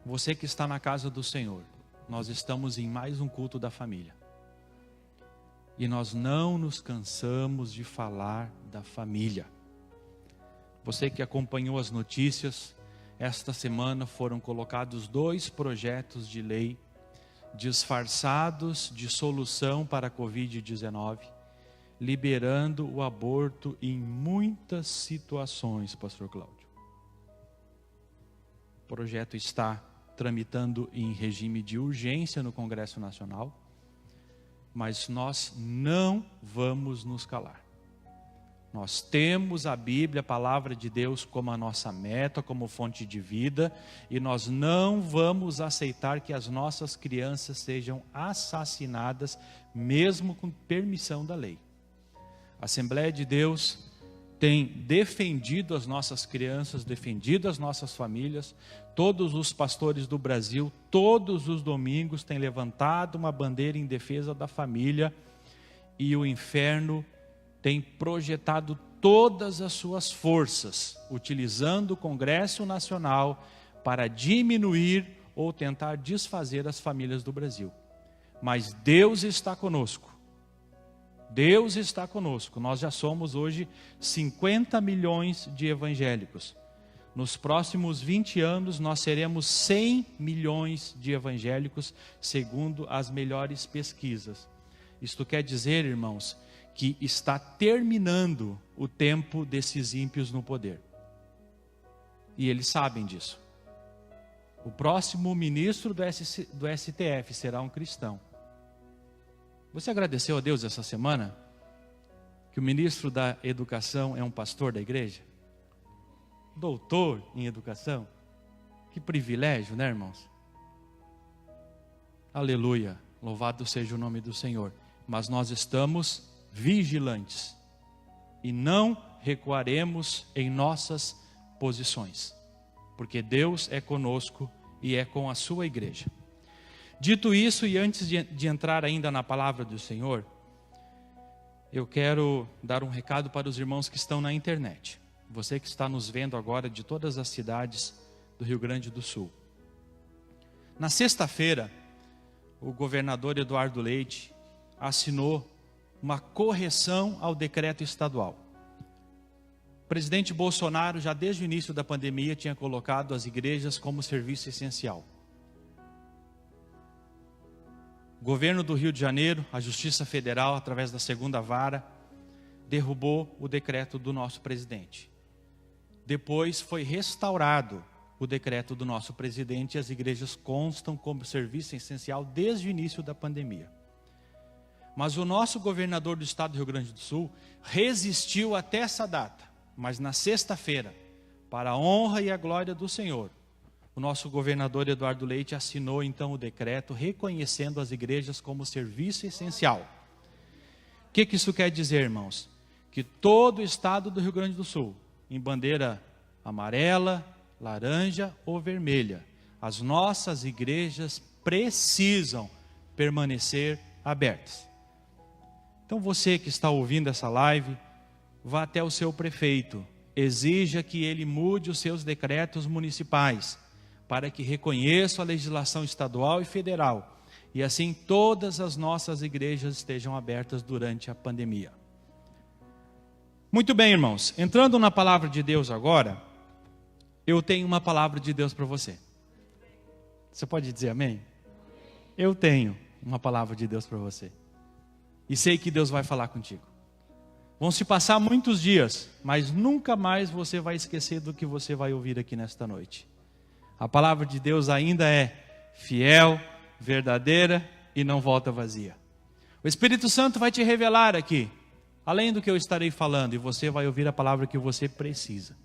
Você que está na casa do Senhor, nós estamos em mais um culto da família. E nós não nos cansamos de falar da família. Você que acompanhou as notícias, esta semana foram colocados 2 projetos de lei disfarçados de solução para a Covid-19, liberando o aborto em muitas situações, pastor Cláudio. O projeto está tramitando em regime de urgência no Congresso Nacional, mas nós não vamos nos calar. Nós temos a Bíblia, a palavra de Deus, como a nossa meta, como fonte de vida, e nós não vamos aceitar que as nossas crianças sejam assassinadas, mesmo com permissão da lei. A Assembleia de Deus tem defendido as nossas crianças, defendido as nossas famílias. Todos os pastores do Brasil, todos os domingos, têm levantado uma bandeira em defesa da família, e o inferno tem projetado todas as suas forças, utilizando o Congresso Nacional para diminuir ou tentar desfazer as famílias do Brasil. Mas Deus está conosco. Deus está conosco. Nós já somos hoje 50 milhões de evangélicos. Nos próximos 20 anos nós seremos 100 milhões de evangélicos, segundo as melhores pesquisas. Isto quer dizer, irmãos, que está terminando o tempo desses ímpios no poder. E eles sabem disso. O próximo ministro do STF será um cristão. Você agradeceu a Deus essa semana que o ministro da Educação é um pastor da igreja? Doutor em educação? Que privilégio, né, irmãos? Aleluia, louvado seja o nome do Senhor. Mas nós estamos vigilantes e não recuaremos em nossas posições, porque Deus é conosco e é com a sua igreja. Dito isso, e antes de entrar ainda na palavra do Senhor, eu quero dar um recado para os irmãos que estão na internet. Você que está nos vendo agora de todas as cidades do Rio Grande do Sul. Na sexta-feira, o governador Eduardo Leite assinou uma correção ao decreto estadual. O presidente Bolsonaro, já desde o início da pandemia, tinha colocado as igrejas como serviço essencial. O governo do Rio de Janeiro, a Justiça Federal, através da segunda vara, derrubou o decreto do nosso presidente. Depois foi restaurado o decreto do nosso presidente e as igrejas constam como serviço essencial desde o início da pandemia. Mas o nosso governador do estado do Rio Grande do Sul resistiu até essa data. Mas na sexta-feira, para a honra e a glória do Senhor, o nosso governador Eduardo Leite assinou então o decreto reconhecendo as igrejas como serviço essencial. O que isso quer dizer, irmãos? Que todo o estado do Rio Grande do Sul, em bandeira amarela, laranja ou vermelha, as nossas igrejas precisam permanecer abertas. Então você que está ouvindo essa live, vá até o seu prefeito, exija que ele mude os seus decretos municipais, para que reconheça a legislação estadual e federal, e assim todas as nossas igrejas estejam abertas durante a pandemia. Muito bem, irmãos, entrando na palavra de Deus agora, eu tenho uma palavra de Deus para você. Você pode dizer amém? Eu tenho uma palavra de Deus para você. E sei que Deus vai falar contigo. Vão se passar muitos dias, mas nunca mais você vai esquecer do que você vai ouvir aqui nesta noite. A palavra de Deus ainda é fiel, verdadeira e não volta vazia. O Espírito Santo vai te revelar aqui, além do que eu estarei falando, e você vai ouvir a palavra que você precisa.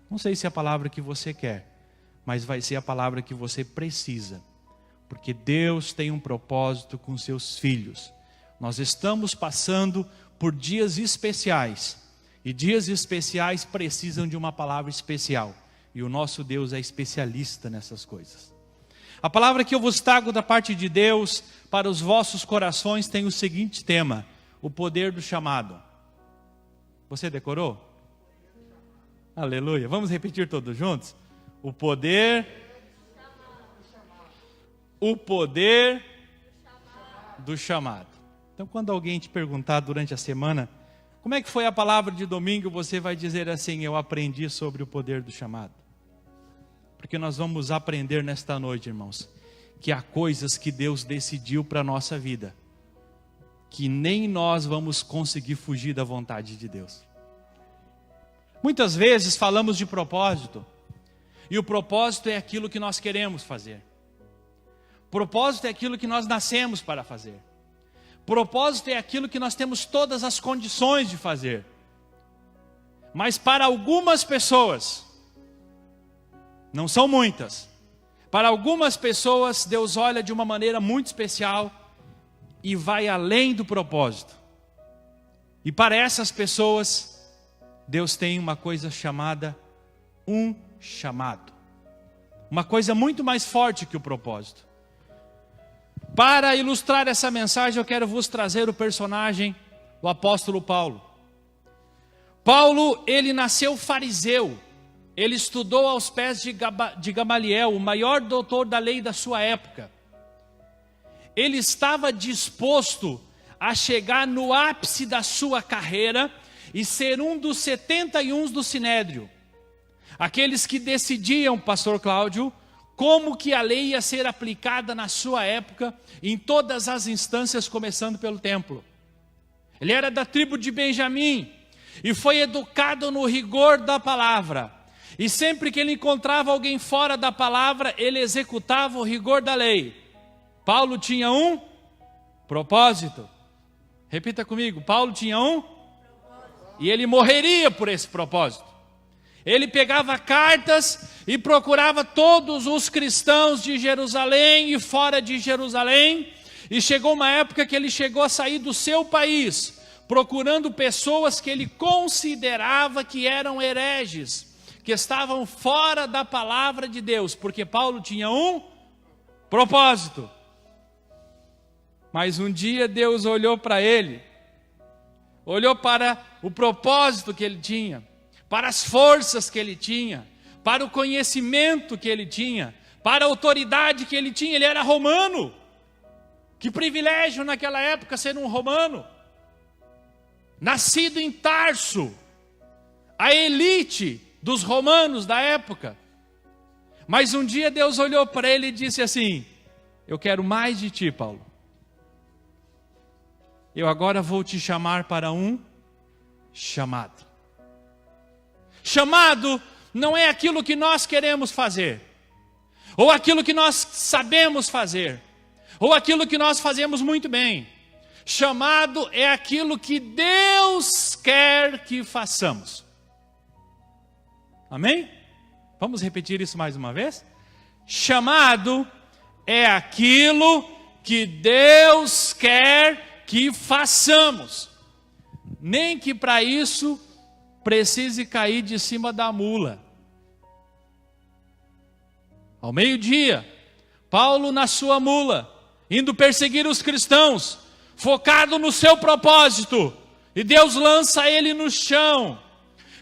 Não sei se é a palavra que você quer, mas vai ser a palavra que você precisa. Porque Deus tem um propósito com seus filhos. Nós estamos passando por dias especiais. E dias especiais precisam de uma palavra especial. E o nosso Deus é especialista nessas coisas. A palavra que eu vos trago da parte de Deus para os vossos corações tem o seguinte tema: o poder do chamado. Você decorou? Aleluia. Vamos repetir todos juntos? O poder. O poder do chamado. Então, quando alguém te perguntar durante a semana, como é que foi a palavra de domingo, você vai dizer assim: eu aprendi sobre o poder do chamado. Porque nós vamos aprender nesta noite, irmãos, que há coisas que Deus decidiu para a nossa vida, que nem nós vamos conseguir fugir da vontade de Deus. Muitas vezes falamos de propósito, e o propósito é aquilo que nós queremos fazer. Propósito é aquilo que nós nascemos para fazer. Propósito é aquilo que nós temos todas as condições de fazer. Mas para algumas pessoas, não são muitas, para algumas pessoas Deus olha de uma maneira muito especial e vai além do propósito. E para essas pessoas, Deus tem uma coisa chamada um chamado. Uma coisa muito mais forte que o propósito. Para ilustrar essa mensagem, eu quero vos trazer o personagem do apóstolo Paulo. Paulo, ele nasceu fariseu. Ele estudou aos pés de Gamaliel, o maior doutor da lei da sua época. Ele estava disposto a chegar no ápice da sua carreira e ser um dos 71 do Sinédrio. Aqueles que decidiam, pastor Cláudio, como que a lei ia ser aplicada na sua época, em todas as instâncias, começando pelo templo. Ele era da tribo de Benjamim e foi educado no rigor da palavra. E sempre que ele encontrava alguém fora da palavra, ele executava o rigor da lei. Paulo tinha um propósito. Repita comigo, Paulo tinha um e ele morreria por esse propósito. Ele pegava cartas e procurava todos os cristãos de Jerusalém e fora de Jerusalém. E chegou uma época que ele chegou a sair do seu país, procurando pessoas que ele considerava que eram hereges, que estavam fora da palavra de Deus, porque Paulo tinha um propósito. Mas um dia Deus olhou para ele, olhou para o propósito que ele tinha, para as forças que ele tinha, para o conhecimento que ele tinha, para a autoridade que ele tinha. Ele era romano. Que privilégio naquela época ser um romano. Nascido em Tarso, a elite dos romanos da época. Mas um dia Deus olhou para ele e disse assim: eu quero mais de ti, Paulo. Eu agora vou te chamar para um chamado. Chamado não é aquilo que nós queremos fazer, ou aquilo que nós sabemos fazer, ou aquilo que nós fazemos muito bem. Chamado é aquilo que Deus quer que façamos. Amém? Vamos repetir isso mais uma vez? Chamado é aquilo que Deus quer que façamos. Nem que para isso precise cair de cima da mula. Ao meio-dia, Paulo na sua mula, indo perseguir os cristãos, focado no seu propósito, e Deus lança ele no chão,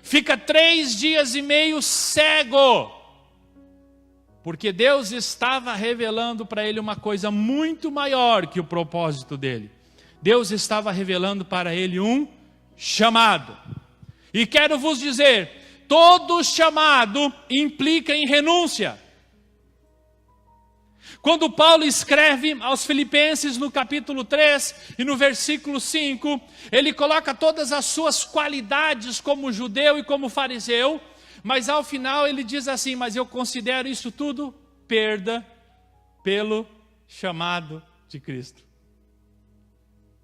fica 3 dias e meio cego, porque Deus estava revelando para ele uma coisa muito maior que o propósito dele. Deus estava revelando para ele um chamado. E quero vos dizer, todo chamado implica em renúncia. Quando Paulo escreve aos Filipenses no capítulo 3 e no versículo 5, ele coloca todas as suas qualidades como judeu e como fariseu, mas ao final ele diz assim: mas eu considero isso tudo perda pelo chamado de Cristo.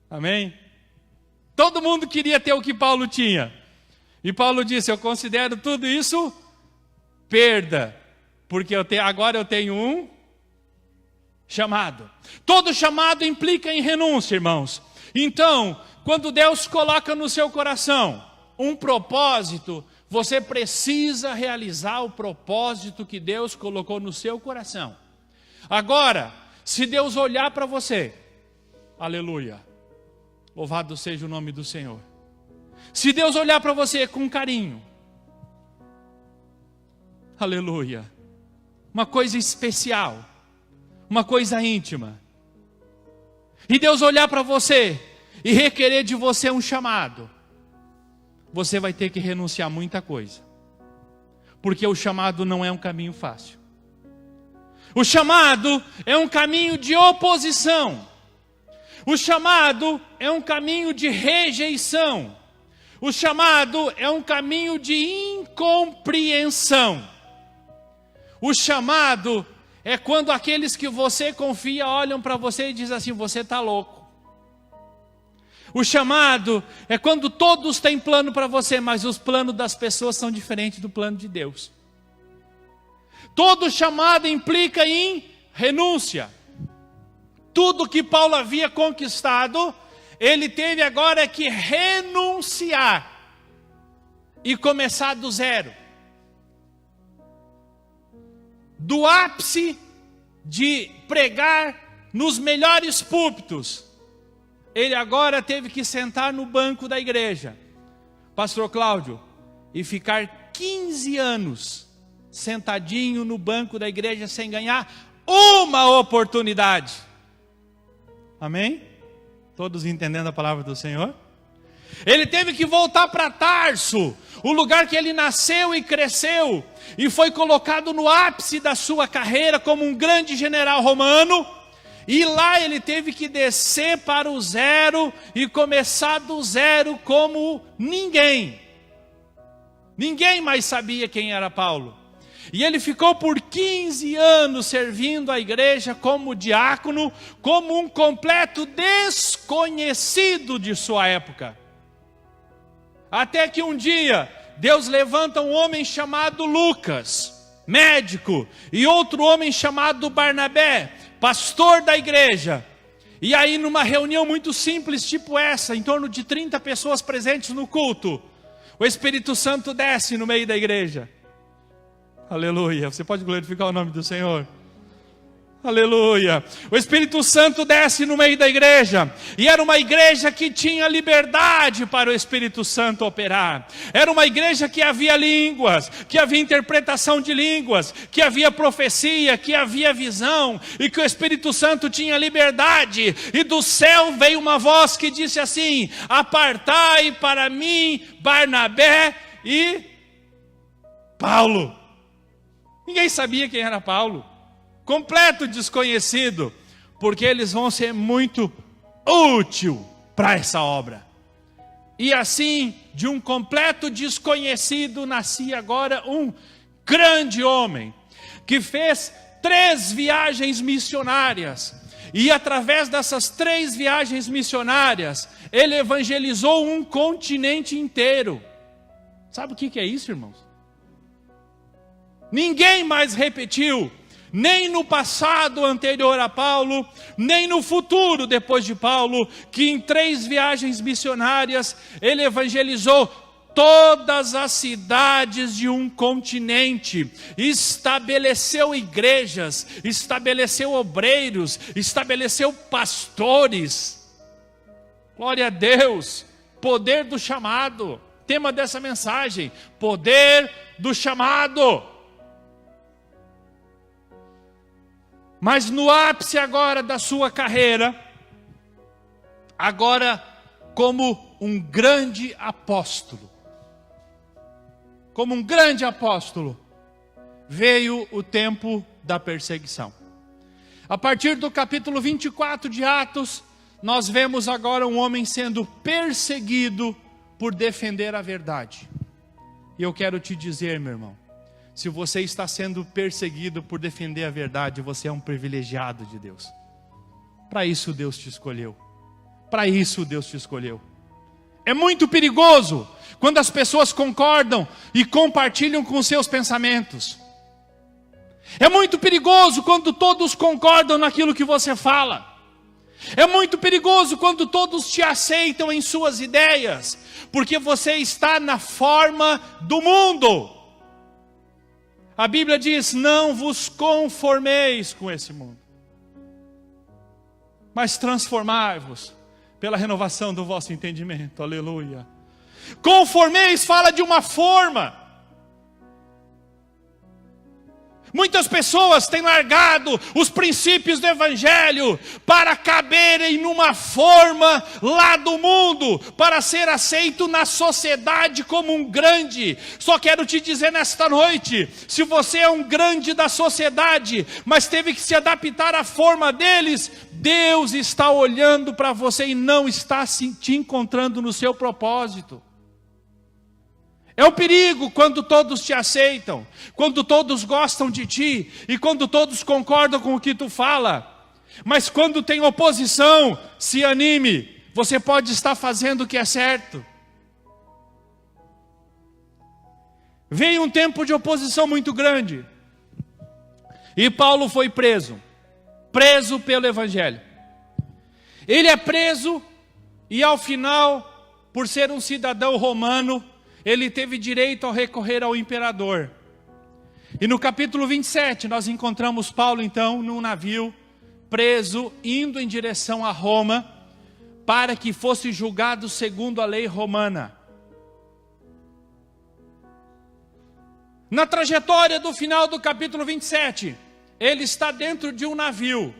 Amém? Todo mundo queria ter o que Paulo tinha. E Paulo disse: eu considero tudo isso perda, porque agora eu tenho um chamado. Todo chamado implica em renúncia, irmãos. Então, quando Deus coloca no seu coração um propósito, você precisa realizar o propósito que Deus colocou no seu coração. Agora, se Deus olhar para você, aleluia, louvado seja o nome do Senhor. Se Deus olhar para você com carinho, aleluia, uma coisa especial, uma coisa íntima, e Deus olhar para você e requerer de você um chamado, você vai ter que renunciar a muita coisa, porque o chamado não é um caminho fácil. O chamado é um caminho de oposição. O chamado é um caminho de rejeição. O chamado é um caminho de incompreensão. O chamado é quando aqueles que você confia olham para você e dizem assim: você está louco. O chamado é quando todos têm plano para você, mas os planos das pessoas são diferentes do plano de Deus. Todo chamado implica em renúncia. Tudo que Paulo havia conquistado, ele teve agora que renunciar e começar do zero. Do ápice de pregar nos melhores púlpitos, ele agora teve que sentar no banco da igreja, Pastor Cláudio, e ficar 15 anos sentadinho no banco da igreja sem ganhar uma oportunidade. Amém? Todos entendendo a palavra do Senhor? Ele teve que voltar para Tarso, o lugar que ele nasceu e cresceu, e foi colocado no ápice da sua carreira como um grande general romano, e lá ele teve que descer para o zero e começar do zero como ninguém. Ninguém mais sabia quem era Paulo. E ele ficou por 15 anos servindo a igreja como diácono, como um completo desconhecido de sua época. Até que um dia, Deus levanta um homem chamado Lucas, médico, e outro homem chamado Barnabé, pastor da igreja. E aí numa reunião muito simples, tipo essa, em torno de 30 pessoas presentes no culto, o Espírito Santo desce no meio da igreja. Aleluia, você pode glorificar o nome do Senhor? Aleluia, o Espírito Santo desce no meio da igreja, e era uma igreja que tinha liberdade para o Espírito Santo operar. Era uma igreja que havia línguas, que havia interpretação de línguas, que havia profecia, que havia visão, e que o Espírito Santo tinha liberdade. E do céu veio uma voz que disse assim: apartai para mim Barnabé e Paulo. Ninguém sabia quem era Paulo, completo desconhecido, porque eles vão ser muito útil para essa obra. E assim, de um completo desconhecido, nascia agora um grande homem, que fez 3 viagens missionárias, e através dessas 3 viagens missionárias, ele evangelizou um continente inteiro. Sabe o que é isso, irmãos? Ninguém mais repetiu, nem no passado anterior a Paulo, nem no futuro depois de Paulo, que em 3 viagens missionárias ele evangelizou todas as cidades de um continente, estabeleceu igrejas, estabeleceu obreiros, estabeleceu pastores. Glória a Deus, poder do chamado, tema dessa mensagem, poder do chamado. Mas no ápice agora da sua carreira, agora como um grande apóstolo, veio o tempo da perseguição. A partir do capítulo 24 de Atos, nós vemos agora um homem sendo perseguido por defender a verdade. E eu quero te dizer, meu irmão, se você está sendo perseguido por defender a verdade, você é um privilegiado de Deus. Para isso Deus te escolheu. Para isso Deus te escolheu. É muito perigoso quando as pessoas concordam e compartilham com seus pensamentos. É muito perigoso quando todos concordam naquilo que você fala. É muito perigoso quando todos te aceitam em suas ideias, porque você está na forma do mundo. A Bíblia diz: não vos conformeis com esse mundo, mas transformai-vos pela renovação do vosso entendimento. Aleluia. Conformeis fala de uma forma, Muitas pessoas têm largado os princípios do Evangelho para caberem numa forma lá do mundo, para ser aceito na sociedade como um grande. Só quero te dizer nesta noite, se você é um grande da sociedade, mas teve que se adaptar à forma deles, Deus está olhando para você e não está te encontrando no seu propósito. É o perigo quando todos te aceitam, quando todos gostam de ti e quando todos concordam com o que tu fala. Mas quando tem oposição, se anime, você pode estar fazendo o que é certo. Veio um tempo de oposição muito grande. E Paulo foi preso pelo Evangelho. Ele é preso e ao final, por ser um cidadão romano, ele teve direito a recorrer ao imperador. E no capítulo 27, nós encontramos Paulo então num navio, preso, indo em direção a Roma, para que fosse julgado segundo a lei romana. Na trajetória do final do capítulo 27, ele está dentro de um navio,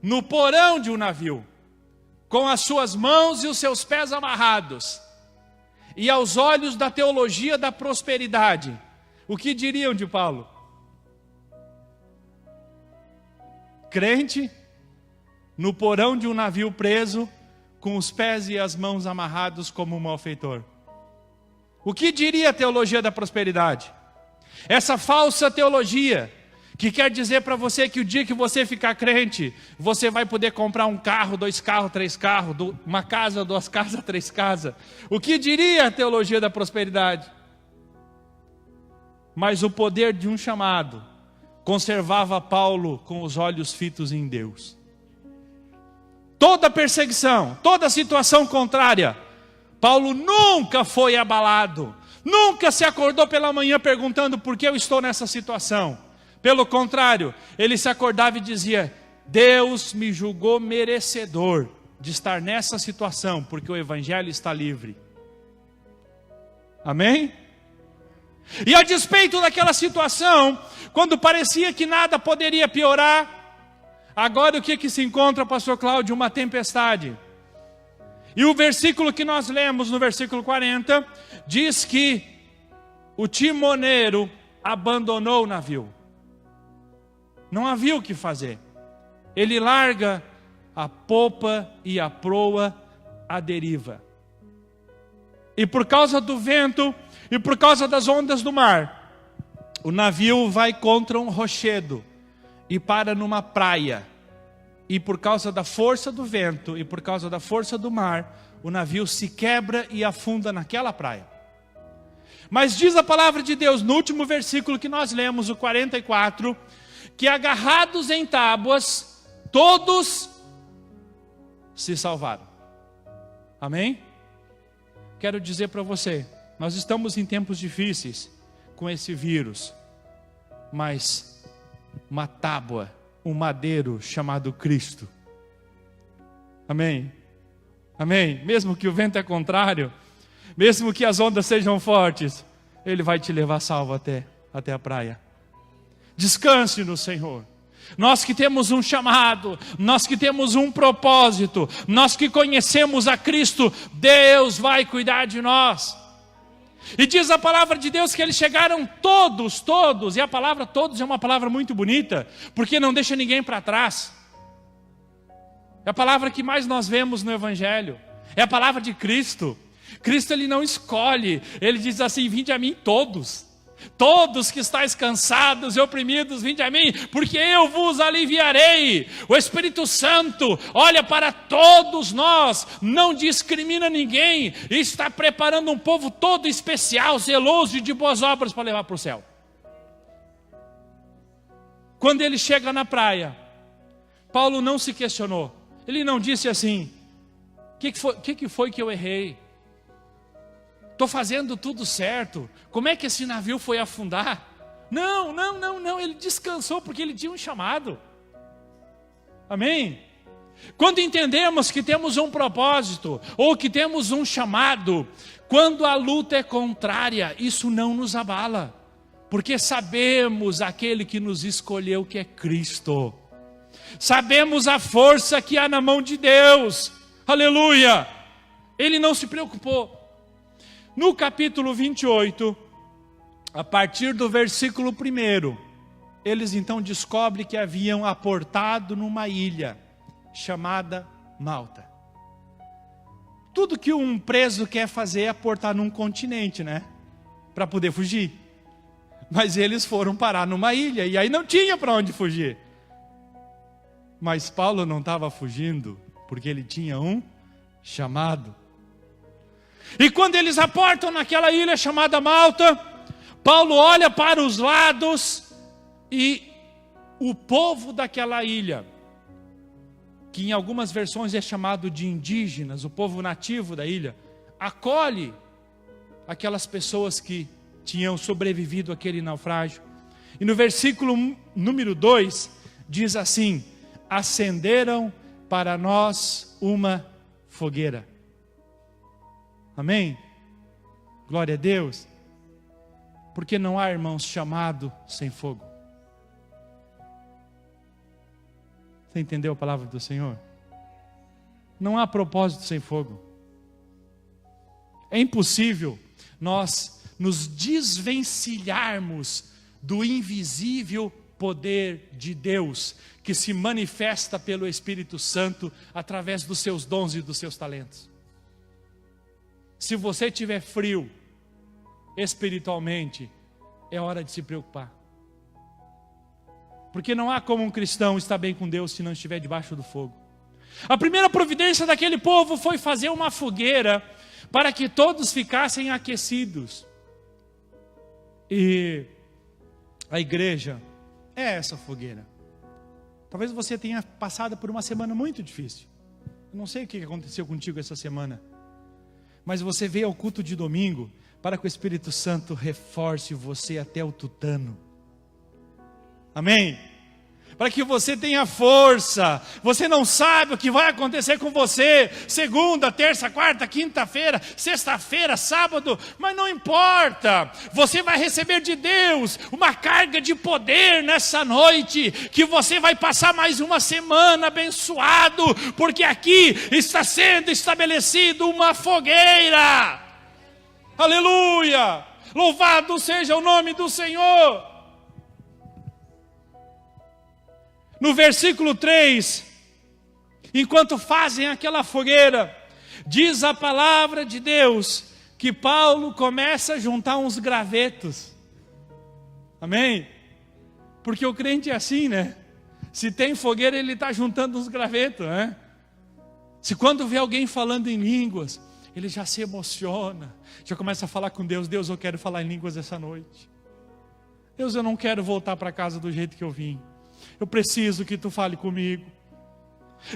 no porão de um navio, com as suas mãos e os seus pés amarrados. E aos olhos da teologia da prosperidade, o que diriam de Paulo? Crente, no porão de um navio preso, com os pés e as mãos amarrados como um malfeitor. O que diria a teologia da prosperidade? Essa falsa teologia, que quer dizer para você que o dia que você ficar crente, você vai poder comprar um carro, 2 carros, 3 carros, uma casa, 2 casas, 3 casas. O que diria a teologia da prosperidade? Mas o poder de um chamado conservava Paulo com os olhos fitos em Deus. Toda perseguição, toda situação contrária, Paulo nunca foi abalado, nunca se acordou pela manhã perguntando por que eu estou nessa situação. Pelo contrário, ele se acordava e dizia: Deus me julgou merecedor de estar nessa situação, porque o Evangelho está livre. Amém? E a despeito daquela situação, quando parecia que nada poderia piorar, agora o que se encontra, pastor Cláudio? Uma tempestade. E o versículo que nós lemos, no versículo 40, diz que o timoneiro abandonou o navio. Não havia o que fazer. Ele larga a popa e a proa à deriva. E por causa do vento e por causa das ondas do mar, o navio vai contra um rochedo e para numa praia. E por causa da força do vento e por causa da força do mar, o navio se quebra e afunda naquela praia. Mas diz a palavra de Deus no último versículo que nós lemos, o 44, que agarrados em tábuas, todos se salvaram. Amém? Quero dizer para você, nós estamos em tempos difíceis com esse vírus, mas uma tábua, um madeiro chamado Cristo. Amém? Amém? Mesmo que o vento é contrário, mesmo que as ondas sejam fortes, Ele vai te levar salvo até a praia. Descanse no Senhor. Nós que temos um chamado, nós que temos um propósito, nós que conhecemos a Cristo, Deus vai cuidar de nós. E diz a palavra de Deus que eles chegaram todos, e a palavra todos é uma palavra muito bonita, porque não deixa ninguém para trás. É a palavra que mais nós vemos no Evangelho, é a palavra de Cristo. Cristo ele não escolhe, ele diz assim: vinde a mim todos. Todos que estáis cansados e oprimidos, vinde a mim, porque eu vos aliviarei. O Espírito Santo olha para todos nós, não discrimina ninguém, e está preparando um povo todo especial, zeloso e de boas obras para levar para o céu. Quando ele chega na praia, Paulo não se questionou, ele não disse assim: o que foi que eu errei? Estou fazendo tudo certo, como é que esse navio foi afundar? Não, ele descansou porque ele tinha um chamado. Amém? Quando entendemos que temos um propósito, ou que temos um chamado, quando a luta é contrária, isso não nos abala, porque sabemos aquele que nos escolheu, que é Cristo. Sabemos a força que há na mão de Deus. Aleluia! Ele não se preocupou. No capítulo 28, a partir do versículo 1, eles então descobrem que haviam aportado numa ilha chamada Malta. Tudo que um preso quer fazer é aportar num continente, né? Para poder fugir. Mas eles foram parar numa ilha e aí não tinha para onde fugir. Mas Paulo não estava fugindo porque ele tinha um chamado. E quando eles aportam naquela ilha chamada Malta, Paulo olha para os lados e o povo daquela ilha, que em algumas versões é chamado de indígenas, o povo nativo da ilha, acolhe aquelas pessoas que tinham sobrevivido àquele naufrágio. E no versículo número 2, diz assim: acenderam para nós uma fogueira. Amém? Glória a Deus. Porque não há, irmãos, chamado sem fogo. Você entendeu a palavra do Senhor? Não há propósito sem fogo. É impossível nós nos desvencilharmos do invisível poder de Deus, que se manifesta pelo Espírito Santo através dos seus dons e dos seus talentos. Se você tiver frio espiritualmente, é hora de se preocupar. Porque não há como um cristão estar bem com Deus se não estiver debaixo do fogo. A primeira providência daquele povo foi fazer uma fogueira para que todos ficassem aquecidos. E a igreja é essa fogueira. Talvez você tenha passado por uma semana muito difícil. Eu não sei o que aconteceu contigo essa semana, mas você veio ao culto de domingo para que o Espírito Santo reforce você até o tutano. Amém? Para que você tenha força. Você não sabe o que vai acontecer com você segunda, terça, quarta, quinta-feira, sexta-feira, sábado, mas não importa. Você vai receber de Deus uma carga de poder nessa noite, que você vai passar mais uma semana abençoado, porque aqui está sendo estabelecido uma fogueira. Aleluia! Louvado seja o nome do Senhor. No versículo 3, enquanto fazem aquela fogueira, diz a palavra de Deus que Paulo começa a juntar uns gravetos. Amém? Porque o crente é assim, né? Se tem fogueira, ele está juntando uns gravetos, né? Se quando vê alguém falando em línguas, ele já se emociona, já começa a falar com Deus: Deus, eu quero falar em línguas essa noite. Deus, eu não quero voltar para casa do jeito que eu vim. Eu preciso que tu fale comigo.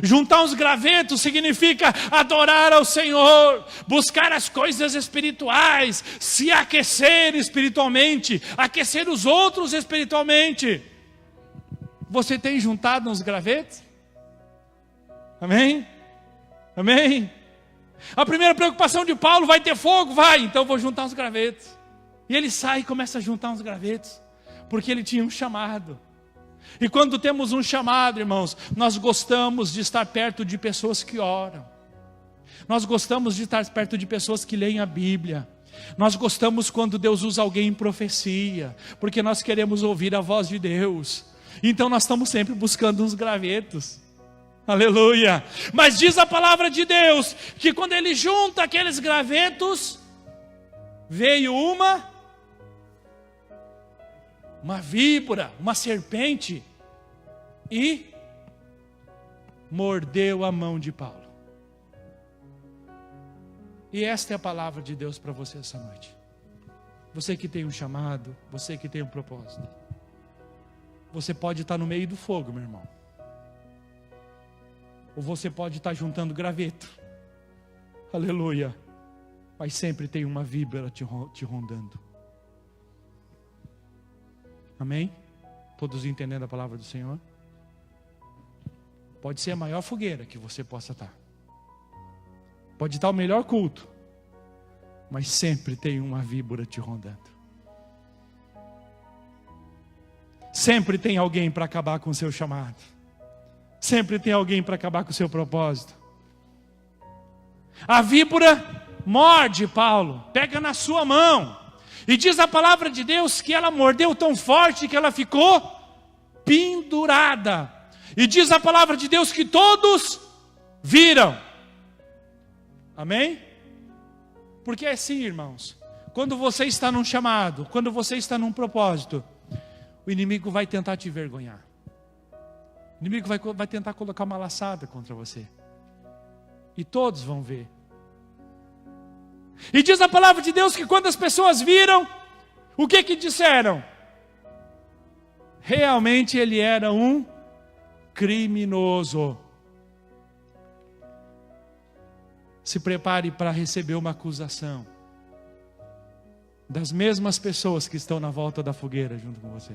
Juntar os gravetos significa adorar ao Senhor, buscar as coisas espirituais, se aquecer espiritualmente, aquecer os outros espiritualmente. Você tem juntado uns gravetos? Amém? Amém? A primeira preocupação de Paulo: vai ter fogo? Vai, então vou juntar uns gravetos. E ele sai e começa a juntar uns gravetos, porque ele tinha um chamado. E quando temos um chamado, irmãos, nós gostamos de estar perto de pessoas que oram. Nós gostamos de estar perto de pessoas que leem a Bíblia. Nós gostamos quando Deus usa alguém em profecia, porque nós queremos ouvir a voz de Deus. Então nós estamos sempre buscando uns gravetos. Aleluia! Mas diz a palavra de Deus que quando ele junta aqueles gravetos, veio uma víbora, uma serpente, e mordeu a mão de Paulo. E esta é a palavra de Deus para você essa noite. Você que tem um chamado, você que tem um propósito. Você pode estar no meio do fogo, meu irmão. Ou você pode estar juntando graveto. Aleluia. Mas sempre tem uma víbora te rondando. Amém? Todos entendendo a palavra do Senhor? Pode ser a maior fogueira que você possa estar. Pode estar o melhor culto. Mas sempre tem uma víbora te rondando. sempre tem alguém para acabar com o seu chamado. Sempre tem alguém para acabar com o seu propósito. A víbora morde Paulo, pega na sua mão. E diz a palavra de Deus que ela mordeu tão forte que ela ficou pendurada. E diz a palavra de Deus que todos viram. Amém? Porque é assim, irmãos. Quando você está num chamado, quando você está num propósito, o inimigo vai tentar te envergonhar. O inimigo vai tentar colocar uma laçada contra você. E todos vão ver. E diz a palavra de Deus que quando as pessoas viram, o que disseram? Realmente ele era um criminoso. Se prepare para receber uma acusação das mesmas pessoas que estão na volta da fogueira junto com você.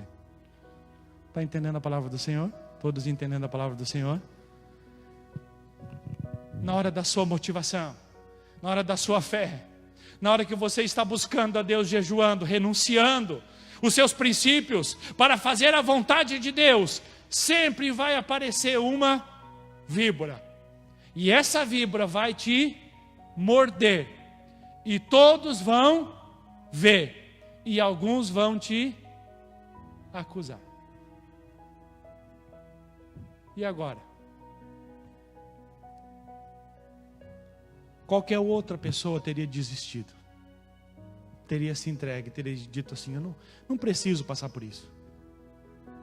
Está entendendo a palavra do Senhor? Todos entendendo a palavra do Senhor? Na hora da sua motivação, na hora da sua fé, na hora que você está buscando a Deus, jejuando, renunciando os seus princípios para fazer a vontade de Deus, sempre vai aparecer uma víbora. E essa víbora vai te morder. E todos vão ver. E alguns vão te acusar. E agora? Qualquer outra pessoa teria desistido. Teria se entregue, teria dito assim, eu não preciso passar por isso.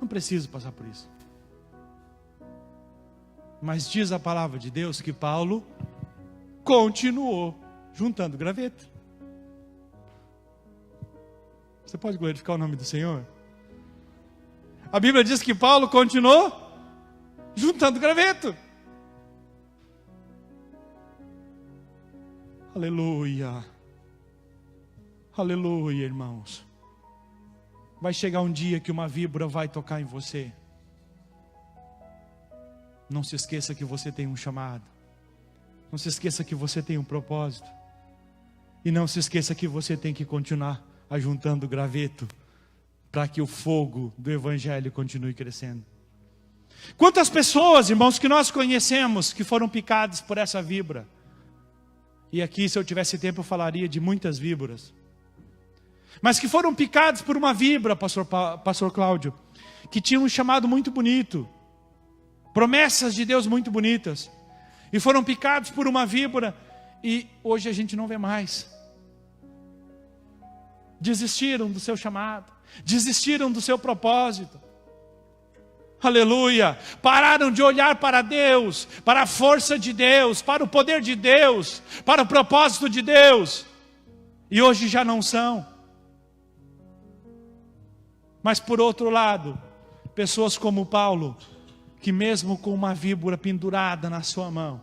Não preciso passar por isso. Mas diz a palavra de Deus que Paulo continuou juntando graveto. Você pode glorificar o nome do Senhor? A Bíblia diz que Paulo continuou juntando graveto. Aleluia. Aleluia, irmãos. Vai chegar um dia que uma víbora vai tocar em você. Não se esqueça que você tem um chamado. Não se esqueça que você tem um propósito. E não se esqueça que você tem que continuar ajuntando graveto para que o fogo do Evangelho continue crescendo. Quantas pessoas, irmãos, que nós conhecemos que foram picadas por essa víbora? E aqui, se eu tivesse tempo, eu falaria de muitas víboras. Mas que foram picados por uma víbora, pastor Cláudio, que tinha um chamado muito bonito, promessas de Deus muito bonitas, e foram picados por uma víbora, e hoje a gente não vê mais. Desistiram do seu chamado, desistiram do seu propósito. Aleluia, pararam de olhar para Deus, para a força de Deus, para o poder de Deus, para o propósito de Deus, e hoje já não são. Mas por outro lado, pessoas como Paulo, que mesmo com uma víbora pendurada na sua mão,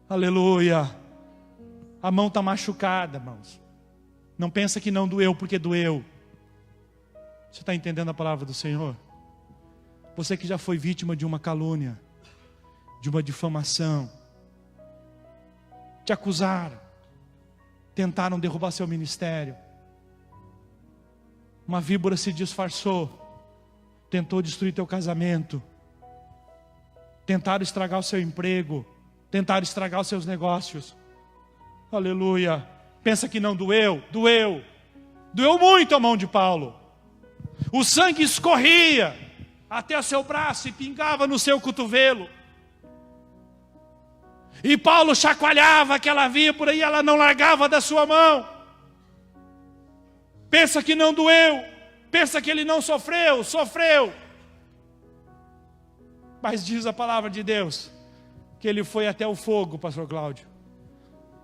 aleluia, a mão está machucada, irmãos. Não pensa que não doeu, porque doeu. Você está entendendo a palavra do Senhor? Você que já foi vítima de uma calúnia, de uma difamação, te acusaram, tentaram derrubar seu ministério, uma víbora se disfarçou, tentou destruir teu casamento, tentaram estragar o seu emprego, tentaram estragar os seus negócios. Aleluia. Pensa que não doeu? Doeu. Doeu muito a mão de Paulo. O sangue escorria até o seu braço e pingava no seu cotovelo. E Paulo chacoalhava aquela víbora e ela não largava da sua mão. Pensa que não doeu. Pensa que ele não sofreu. Sofreu. Mas diz a palavra de Deus que ele foi até o fogo, pastor Cláudio,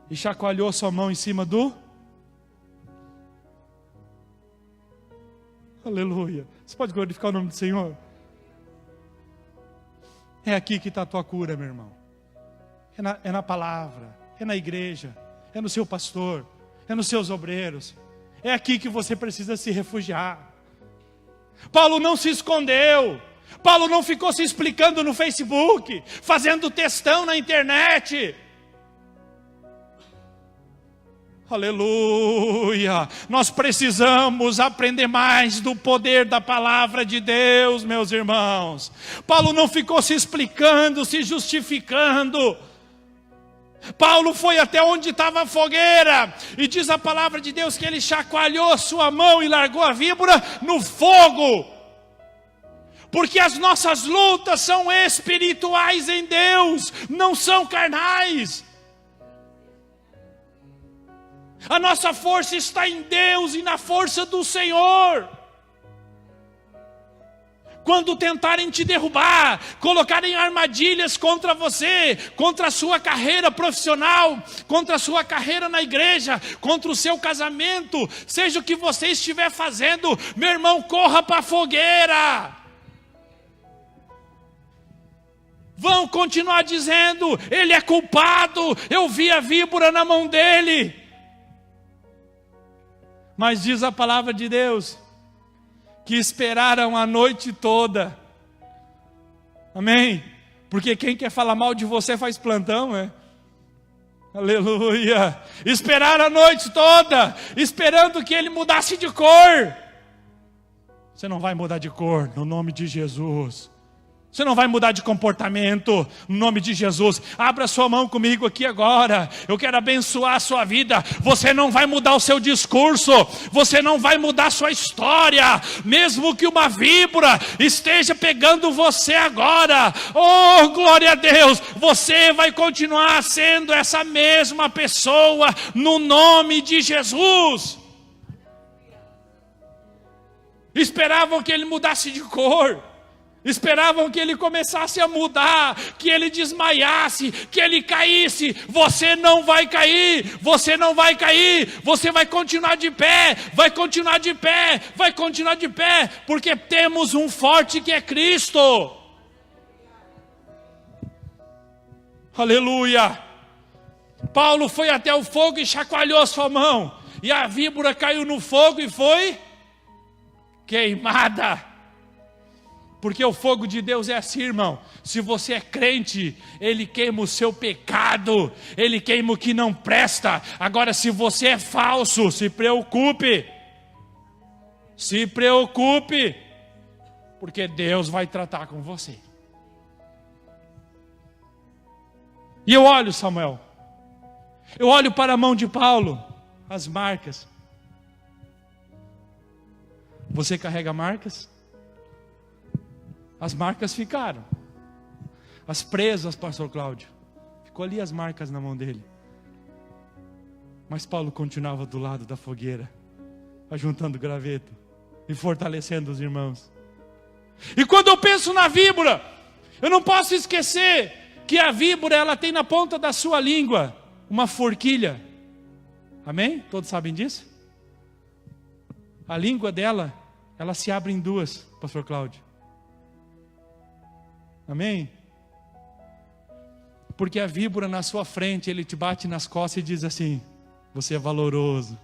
e chacoalhou sua mão em cima do... Aleluia. Você pode glorificar o nome do Senhor? É aqui que está a tua cura, meu irmão. É na palavra, é na igreja, é no seu pastor, é nos seus obreiros. É aqui que você precisa se refugiar. Paulo não se escondeu. Paulo não ficou se explicando no Facebook, fazendo textão na internet. Aleluia! Nós precisamos aprender mais do poder da palavra de Deus, meus irmãos. Paulo não ficou se explicando, se justificando. Paulo foi até onde estava a fogueira, e diz a palavra de Deus que ele chacoalhou a sua mão e largou a víbora no fogo. Porque as nossas lutas são espirituais em Deus, não são carnais. A nossa força está em Deus e na força do Senhor. Quando tentarem te derrubar, colocarem armadilhas contra você, contra a sua carreira profissional, contra a sua carreira na igreja, contra o seu casamento, seja o que você estiver fazendo, meu irmão, corra para a fogueira. Vão continuar dizendo, ele é culpado, eu vi a víbora na mão dele. Mas diz a palavra de Deus, que esperaram a noite toda. Amém? Porque quem quer falar mal de você faz plantão, né? Aleluia! Esperaram a noite toda, esperando que ele mudasse de cor. Você não vai mudar de cor, no nome de Jesus. Você não vai mudar de comportamento, no nome de Jesus. Abra sua mão comigo aqui agora. Eu quero abençoar a sua vida. Você não vai mudar o seu discurso. Você não vai mudar a sua história. Mesmo que uma víbora esteja pegando você agora. Oh, glória a Deus. Você vai continuar sendo essa mesma pessoa, no nome de Jesus. Esperavam que ele mudasse de cor. Esperavam que ele começasse a mudar, que ele desmaiasse, que ele caísse. Você não vai cair, você não vai cair, você vai continuar de pé, vai continuar de pé, vai continuar de pé, porque temos um forte que é Cristo. Aleluia! Paulo foi até o fogo e chacoalhou a sua mão, e a víbora caiu no fogo e foi queimada. Porque o fogo de Deus é assim, irmão. Se você é crente, ele queima o seu pecado, ele queima o que não presta. Agora, se você é falso, se preocupe. Se preocupe, porque Deus vai tratar com você. E eu olho, Samuel, eu olho para a mão de Paulo, as marcas. Você carrega marcas? As marcas ficaram. As presas, pastor Cláudio. Ficou ali as marcas na mão dele. Mas Paulo continuava do lado da fogueira, ajuntando graveto e fortalecendo os irmãos. E quando eu penso na víbora, eu não posso esquecer que a víbora, ela tem na ponta da sua língua uma forquilha. Amém? Todos sabem disso? A língua dela, ela se abre em duas, pastor Cláudio. Amém? Porque a víbora na sua frente, ele te bate nas costas e diz assim: você é valoroso.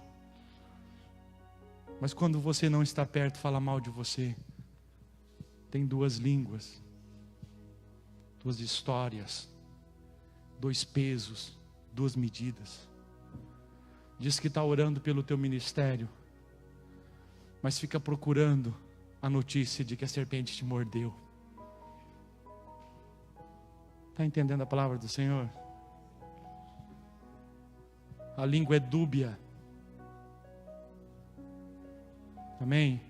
Mas quando você não está perto, fala mal de você. Tem duas línguas, duas histórias, dois pesos, duas medidas. Diz que está orando pelo teu ministério, mas fica procurando a notícia de que a serpente te mordeu. Está entendendo a palavra do Senhor? A língua é dúbia. Amém?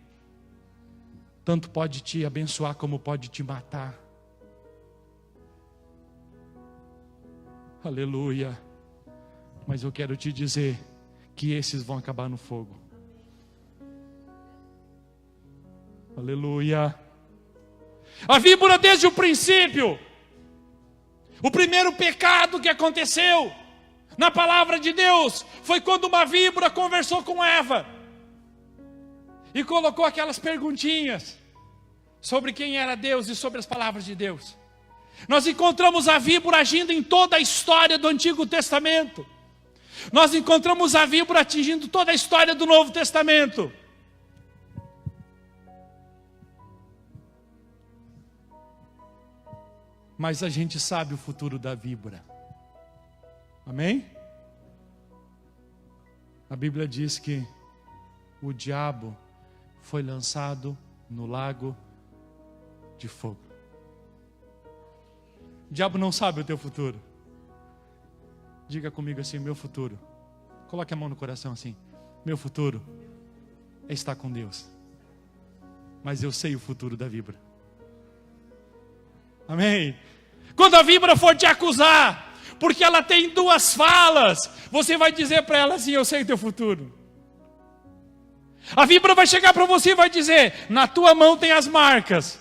Tanto pode te abençoar como pode te matar. Aleluia. Mas eu quero te dizer que esses vão acabar no fogo. Aleluia. A víbora desde o princípio. O primeiro pecado que aconteceu na palavra de Deus foi quando uma víbora conversou com Eva e colocou aquelas perguntinhas sobre quem era Deus e sobre as palavras de Deus. Nós encontramos a víbora agindo em toda a história do Antigo Testamento. Nós encontramos a víbora atingindo toda a história do Novo Testamento. Mas a gente sabe o futuro da víbora. Amém? A Bíblia diz que o diabo foi lançado no lago de fogo. O diabo não sabe o teu futuro. Diga comigo assim: meu futuro. Coloque a mão no coração assim: meu futuro é estar com Deus. Mas eu sei o futuro da víbora. Amém? Quando a víbora for te acusar, porque ela tem duas falas, você vai dizer para ela assim: eu sei o teu futuro. A víbora vai chegar para você e vai dizer: na tua mão tem as marcas.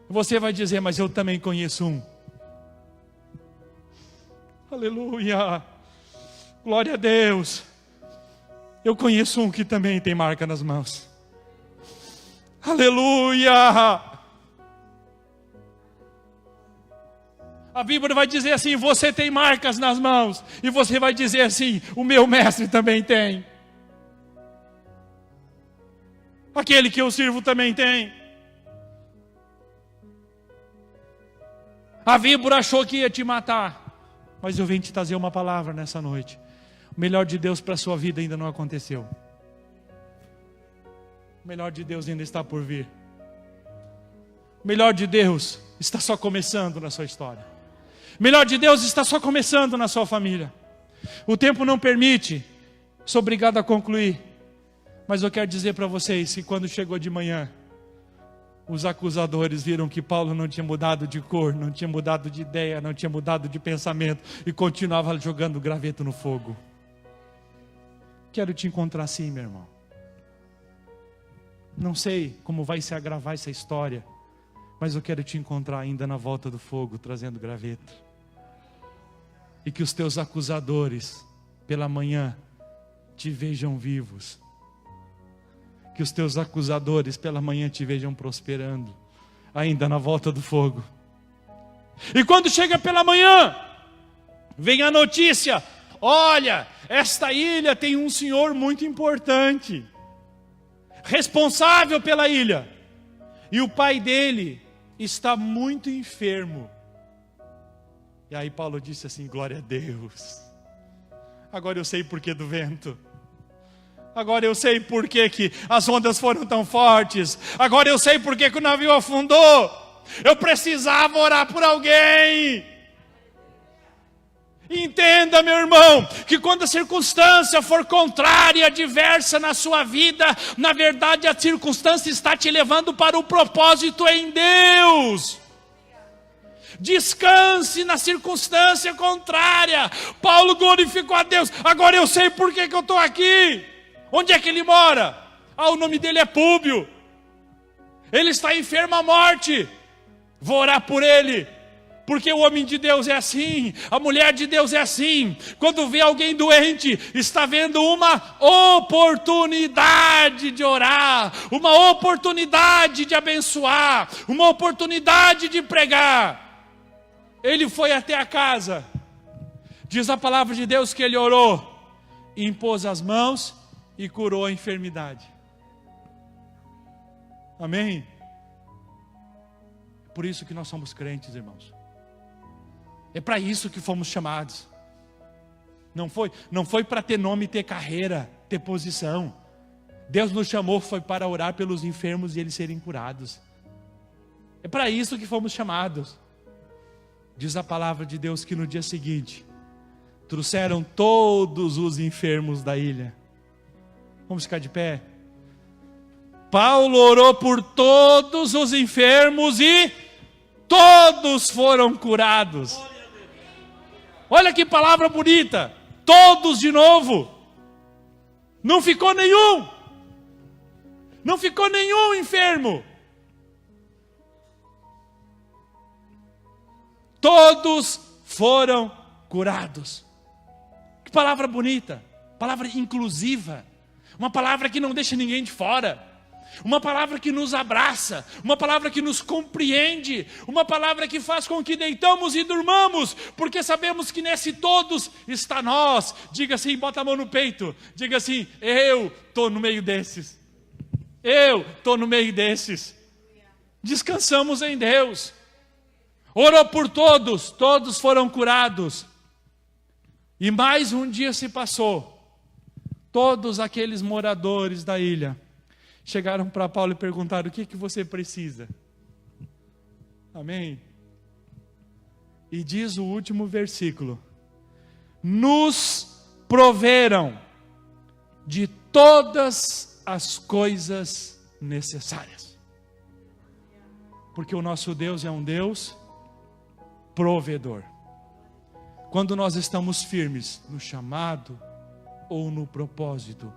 Você vai dizer: mas eu também conheço um. Aleluia, glória a Deus. Eu conheço um que também tem marca nas mãos. Aleluia. A víbora vai dizer assim: você tem marcas nas mãos. E você vai dizer assim: o meu mestre também tem. Aquele que eu sirvo também tem. A víbora achou que ia te matar, mas eu vim te trazer uma palavra nessa noite. O melhor de Deus para a sua vida ainda não aconteceu. O melhor de Deus ainda está por vir. O melhor de Deus está só começando na sua história. O melhor de Deus está só começando na sua família. O tempo não permite, sou obrigado a concluir. Mas eu quero dizer para vocês que quando chegou de manhã, os acusadores viram que Paulo não tinha mudado de cor, não tinha mudado de ideia, não tinha mudado de pensamento e continuava jogando graveto no fogo. Quero te encontrar assim, meu irmão. Não sei como vai se agravar essa história, mas eu quero te encontrar ainda na volta do fogo, trazendo graveto. E que os teus acusadores, pela manhã, te vejam vivos. Que os teus acusadores pela manhã te vejam prosperando, ainda na volta do fogo. E quando chega pela manhã, vem a notícia: olha, esta ilha tem um senhor muito importante, responsável pela ilha, e o pai dele está muito enfermo. E aí Paulo disse assim: glória a Deus. Agora eu sei por que do vento. Agora eu sei por que as ondas foram tão fortes. Agora eu sei por que o navio afundou. Eu precisava orar por alguém. Entenda, meu irmão, que quando a circunstância for contrária, adversa na sua vida, na verdade a circunstância está te levando para o propósito em Deus. Descanse na circunstância contrária. Paulo glorificou a Deus. Agora eu sei por que eu estou aqui. Onde é que ele mora? O nome dele é Públio. Ele está enfermo à morte. Vou orar por ele. Porque o homem de Deus é assim, a mulher de Deus é assim. Quando vê alguém doente, está vendo uma oportunidade de orar, uma oportunidade de abençoar, uma oportunidade de pregar. Ele foi até a casa. Diz a palavra de Deus que ele orou, impôs as mãos e curou a enfermidade. Amém? Por isso que nós somos crentes, irmãos. É para isso que fomos chamados. Não foi para ter nome, ter carreira, ter posição. Deus nos chamou foi para orar pelos enfermos e eles serem curados. É para isso que fomos chamados. Diz a palavra de Deus que no dia seguinte trouxeram todos os enfermos da ilha. Vamos ficar de pé. Paulo orou por todos os enfermos e todos foram curados. Olha que palavra bonita. Todos de novo. Não ficou nenhum. Não ficou nenhum enfermo. Todos foram curados. Que palavra bonita. Palavra inclusiva. Uma palavra que não deixa ninguém de fora. Uma palavra que nos abraça. Uma palavra que nos compreende. Uma palavra que faz com que deitamos e durmamos. Porque sabemos que nesse todos está nós. Diga assim, bota a mão no peito. Diga assim, eu estou no meio desses. Eu estou no meio desses. Descansamos em Deus. Orou por todos. Todos foram curados. E mais um dia se passou. todos aqueles moradores da ilha chegaram para Paulo e perguntaram: o que você precisa? Amém? E diz o último versículo: nos proveram de todas as coisas necessárias. Porque o nosso Deus é um Deus provedor. Quando nós estamos firmes no chamado ou no propósito,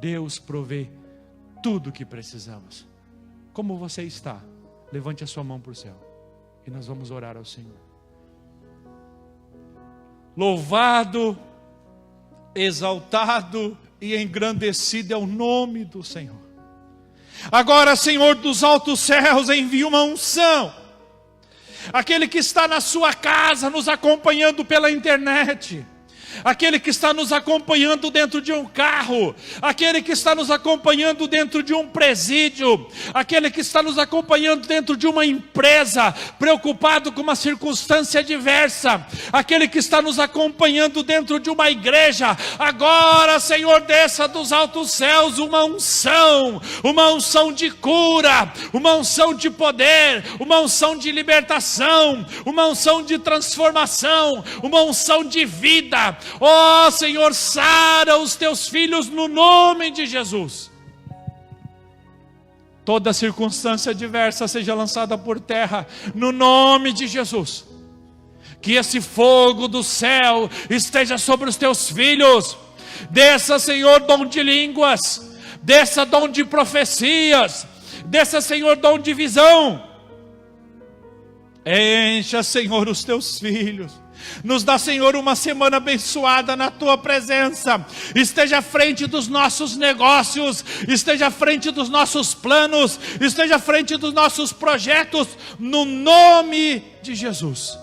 Deus provê tudo o que precisamos. Como você está? Levante a sua mão para o céu e nós vamos orar ao Senhor. Louvado, exaltado e engrandecido é o nome do Senhor. Agora, Senhor dos altos céus, envia uma unção. Aquele que está na sua casa nos acompanhando pela internet, aquele que está nos acompanhando dentro de um carro, aquele que está nos acompanhando dentro de um presídio, aquele que está nos acompanhando dentro de uma empresa, preocupado com uma circunstância diversa, aquele que está nos acompanhando dentro de uma igreja. Agora, Senhor, desça dos altos céus uma unção de cura, uma unção de poder, uma unção de libertação, uma unção de transformação, uma unção de vida. Ó Senhor, sara os teus filhos no nome de Jesus. Toda circunstância adversa seja lançada por terra no nome de Jesus. Que esse fogo do céu esteja sobre os teus filhos. Desça, Senhor, dom de línguas, desça dom de profecias, desça, Senhor, dom de visão. Encha, Senhor, os teus filhos. Nos dá, Senhor, uma semana abençoada na tua presença. Esteja à frente dos nossos negócios, esteja à frente dos nossos planos, esteja à frente dos nossos projetos, no nome de Jesus.